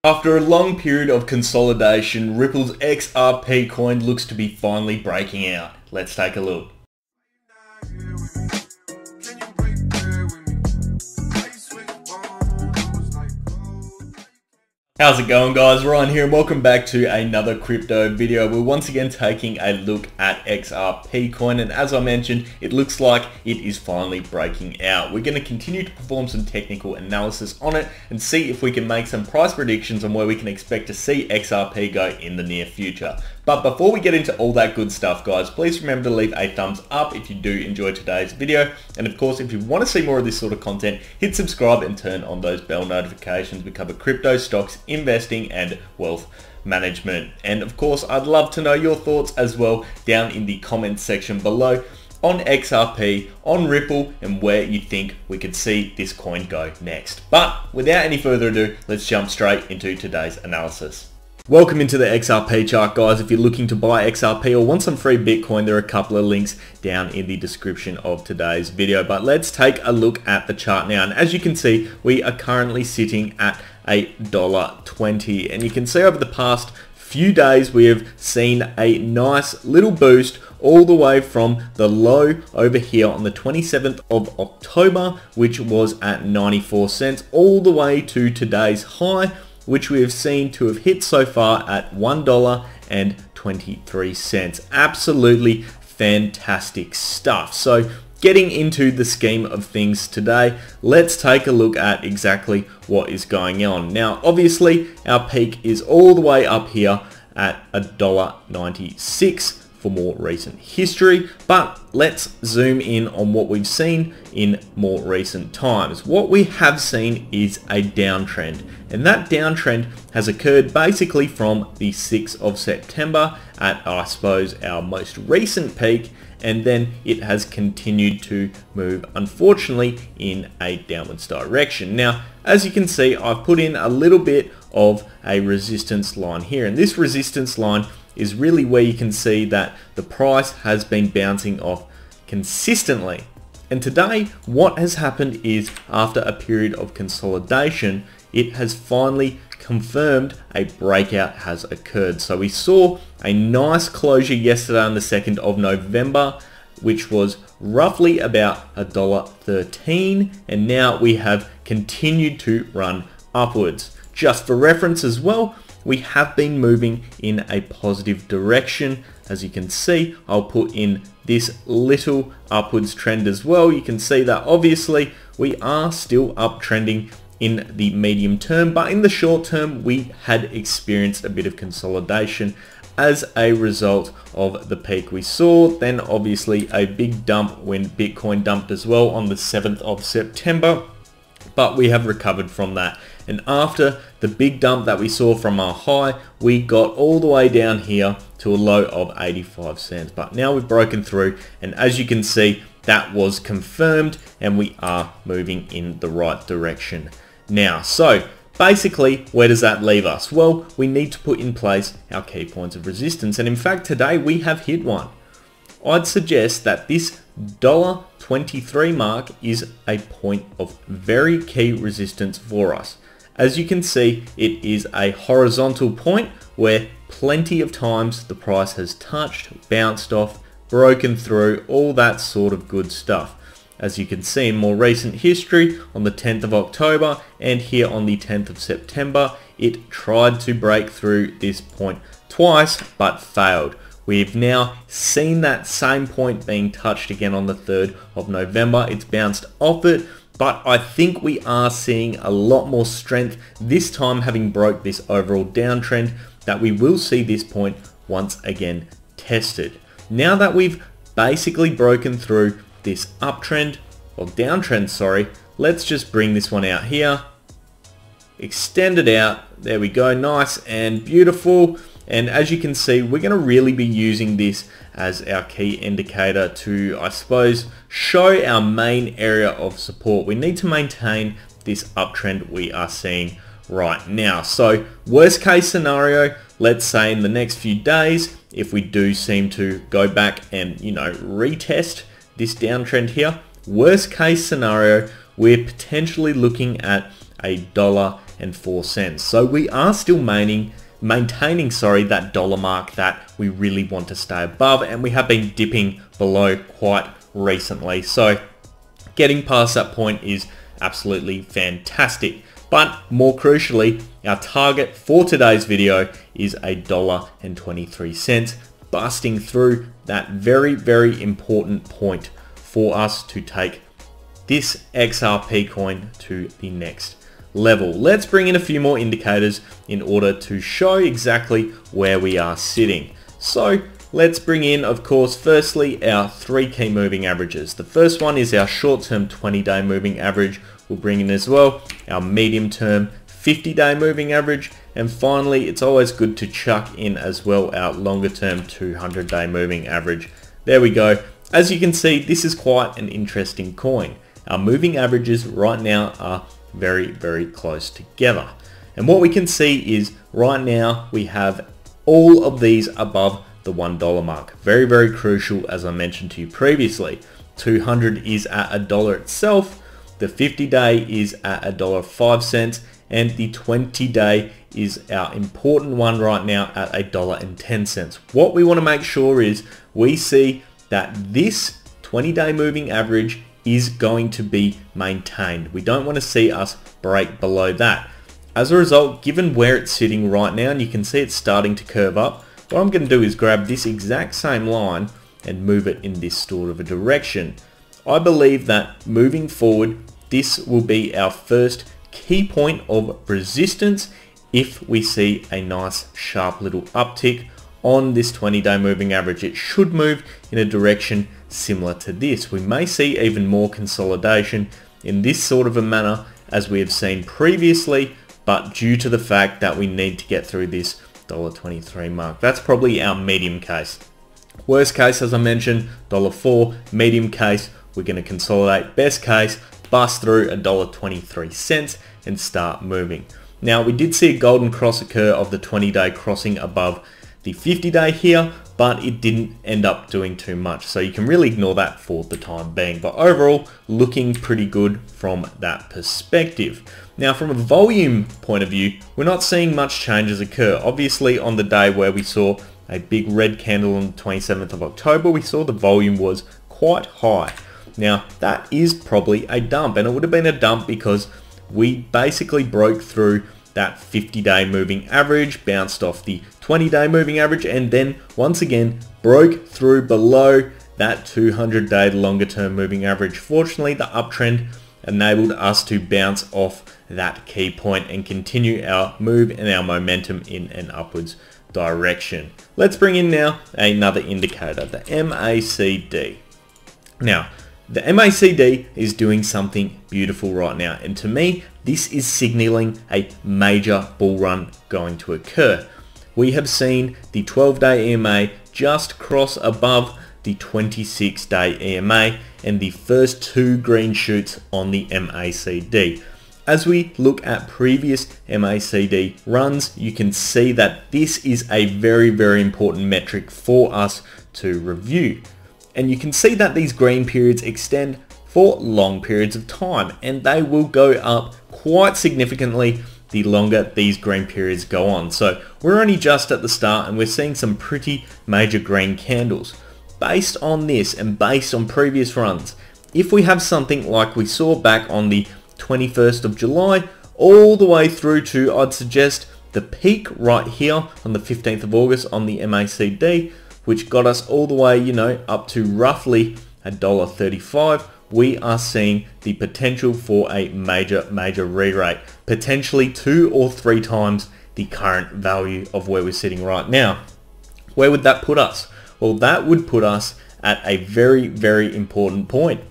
After a long period of consolidation, Ripple's XRP coin looks to be finally breaking out. Let's take a look. How's it going, guys? Ryan here and welcome back to another crypto video. We're once again taking a look at XRP coin, and as I mentioned, it looks like it is finally breaking out. We're going to continue to perform some technical analysis on it and see if we can make some price predictions on where we can expect to see XRP go in the near future. But before we get into all that good stuff, guys, please remember to leave a thumbs up if you do enjoy today's video. And of course, if you want to see more of this sort of content, hit subscribe and turn on those bell notifications. We cover crypto, stocks, investing, and wealth management. And of course, I'd love to know your thoughts as well down in the comments section below on XRP, on Ripple, and where you think we could see this coin go next. But without any further ado, let's jump straight into today's analysis. Welcome into the XRP chart, guys. If you're looking to buy XRP or want some free Bitcoin, there are a couple of links down in the description of today's video. But let's take a look at the chart now. And as you can see, we are currently sitting at $1.20. And you can see over the past few days, we have seen a nice little boost all the way from the low over here on the 27th of October, which was at 94 cents, all the way to today's high, which we have seen to have hit so far at $1.23. Absolutely fantastic stuff. So getting into the scheme of things today, let's take a look at exactly what is going on. Now, obviously, our peak is all the way up here at $1.96 for more recent history, but let's zoom in on what we've seen in more recent times. What we have seen is a downtrend, and that downtrend has occurred basically from the 6th of September at, I suppose, our most recent peak, and then it has continued to move, unfortunately, in a downwards direction. Now, as you can see, I've put in a little bit of a resistance line here, and this resistance line is really where you can see that the price has been bouncing off consistently. And today, what has happened is, after a period of consolidation, it has finally confirmed a breakout has occurred. So we saw a nice closure yesterday on the 2nd of November, which was roughly about $1.13, and now we have continued to run upwards. Just for reference as well, we have been moving in a positive direction. As you can see, I'll put in this little upwards trend as well. You can see that obviously we are still uptrending in the medium term, but in the short term, we had experienced a bit of consolidation as a result of the peak we saw. Then obviously a big dump when Bitcoin dumped as well on the 7th of September, but we have recovered from that. And after the big dump that we saw from our high, we got all the way down here to a low of 85 cents. But now we've broken through, and as you can see, that was confirmed, and we are moving in the right direction now. So basically, where does that leave us? Well, we need to put in place our key points of resistance. And in fact, today we have hit one. I'd suggest that this $1.23 mark is a point of very key resistance for us. As you can see, it is a horizontal point where plenty of times the price has touched, bounced off, broken through, all that sort of good stuff. As you can see in more recent history, on the 10th of October and here on the 10th of September, it tried to break through this point twice but failed. We've now seen that same point being touched again on the 3rd of November. It's bounced off it, but I think we are seeing a lot more strength this time, having broke this overall downtrend, that we will see this point once again tested. Now that we've basically broken through this uptrend, or downtrend, sorry, let's just bring this one out here, extend it out, there we go, nice and beautiful. And as you can see, we're going to really be using this as our key indicator to, I suppose, show our main area of support. We need to maintain this uptrend we are seeing right now. So worst case scenario, let's say in the next few days, if we do seem to go back and, retest this downtrend here, worst case scenario, we're potentially looking at $1.18 $1.04. So we are still maintaining that dollar mark that we really want to stay above, and we have been dipping below quite recently. So getting past that point is absolutely fantastic. But more crucially, our target for today's video is $1.23, busting through that very, very important point for us to take this XRP coin to the next level. Let's bring in a few more indicators in order to show exactly where we are sitting. So let's bring in, of course, firstly, our 3 key moving averages. The first one is our short-term 20-day moving average. We'll bring in as well our medium-term 50-day moving average. And finally, it's always good to chuck in as well our longer-term 200-day moving average. There we go. As you can see, this is quite an interesting coin. Our moving averages right now are very, very close together. And what we can see is right now we have all of these above the $1 mark. Very, very crucial, as I mentioned to you previously. 200 is at $1 itself. The 50-day is at $1.05, and the 20-day is our important one right now at $1.10. What we want to make sure is we see that this 20-day moving average is going to be maintained. We don't want to see us break below that. As a result, given where it's sitting right now, and you can see it's starting to curve up, what I'm going to do is grab this exact same line and move it in this sort of a direction. I believe that moving forward, this will be our first key point of resistance if we see a nice sharp little uptick on this 20-day moving average. It should move in a direction similar to this. We may see even more consolidation in this sort of a manner as we have seen previously, but due to the fact that we need to get through this $1.23 mark. That's probably our medium case. Worst case, as I mentioned, $1.04. Medium case, we're going to consolidate. Best case, bust through $1.23 and start moving. Now, we did see a golden cross occur of the 20-day crossing above the 50-day here, but it didn't end up doing too much. So you can really ignore that for the time being. But overall, looking pretty good from that perspective. Now, from a volume point of view, we're not seeing much changes occur. Obviously, on the day where we saw a big red candle on the 27th of October, we saw the volume was quite high. Now, that is probably a dump, and it would have been a dump because we basically broke through that 50-day moving average, bounced off the 20-day moving average, and then once again broke through below that 200-day longer-term moving average. Fortunately, the uptrend enabled us to bounce off that key point and continue our move and our momentum in an upwards direction. Let's bring in now another indicator, the MACD. Now, the MACD is doing something beautiful right now, and to me, this is signaling a major bull run going to occur. We have seen the 12-day EMA just cross above the 26-day EMA and the first 2 green shoots on the MACD. As we look at previous MACD runs, you can see that this is a very, very important metric for us to review. And you can see that these green periods extend for long periods of time, and they will go up quite significantly the longer these green periods go on. So we're only just at the start, and we're seeing some pretty major green candles. Based on this and based on previous runs, if we have something like we saw back on the 21st of July all the way through to, I'd suggest, the peak right here on the 15th of August on the MACD, which got us all the way, up to roughly $1.35, we are seeing the potential for a major re-rate, potentially 2 or 3 times the current value of where we're sitting right now. Where would that put us? Well, that would put us at a very, very important point.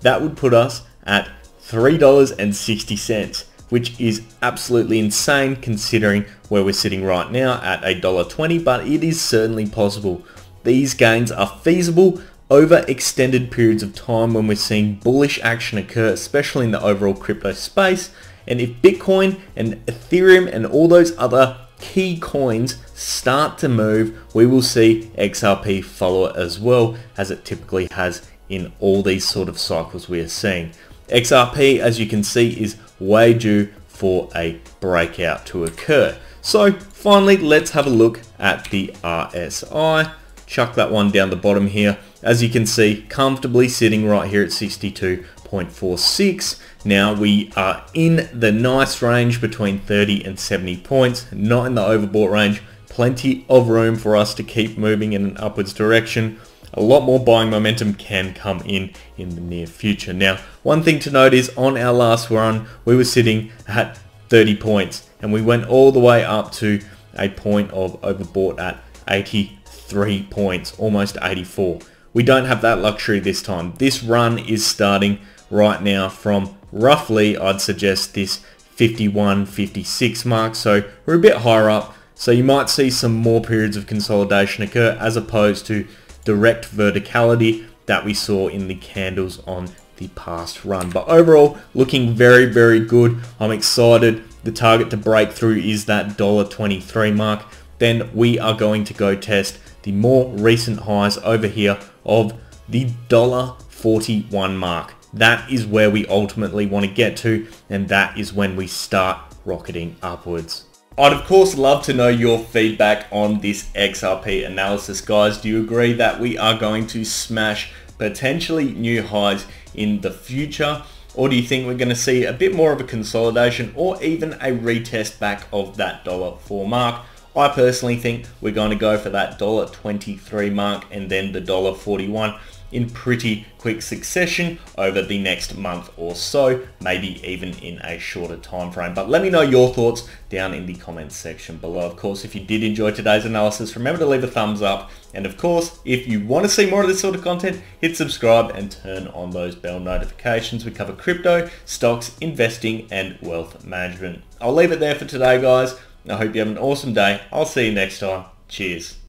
That would put us at $3.60, which is absolutely insane considering where we're sitting right now at $1.20, but it is certainly possible. These gains are feasible over extended periods of time when we're seeing bullish action occur, especially in the overall crypto space. And if Bitcoin and Ethereum and all those other key coins start to move, we will see XRP follow it as well, as it typically has in all these sort of cycles we are seeing. XRP, as you can see, is way due for a breakout to occur. So finally, let's have a look at the RSI. Chuck that one down the bottom here. As you can see, comfortably sitting right here at 62.46. Now we are in the nice range between 30 and 70 points, not in the overbought range. Plenty of room for us to keep moving in an upwards direction. A lot more buying momentum can come in the near future. Now, one thing to note is on our last run, we were sitting at 30 points and we went all the way up to a point of overbought at 83 points, almost 84. We don't have that luxury this time. This run is starting right now from roughly, I'd suggest, this 51, 56 mark. So we're a bit higher up. So you might see some more periods of consolidation occur as opposed to direct verticality that we saw in the candles on the past run. But overall, looking very, very good. I'm excited. The target to break through is that $1.23 mark. Then we are going to go test the more recent highs over here of the $1.41 mark. That is where we ultimately want to get to, and that is when we start rocketing upwards. I'd of course love to know your feedback on this XRP analysis, guys. Do you agree that we are going to smash potentially new highs in the future? Or do you think we're going to see a bit more of a consolidation or even a retest back of that $4 mark? I personally think we're going to go for that $1.23 mark and then the $1.41 in pretty quick succession over the next month or so, maybe even in a shorter time frame. But let me know your thoughts down in the comments section below. Of course, if you did enjoy today's analysis, remember to leave a thumbs up. And of course, if you want to see more of this sort of content, hit subscribe and turn on those bell notifications. We cover crypto, stocks, investing, and wealth management. I'll leave it there for today, guys. I hope you have an awesome day. I'll see you next time. Cheers.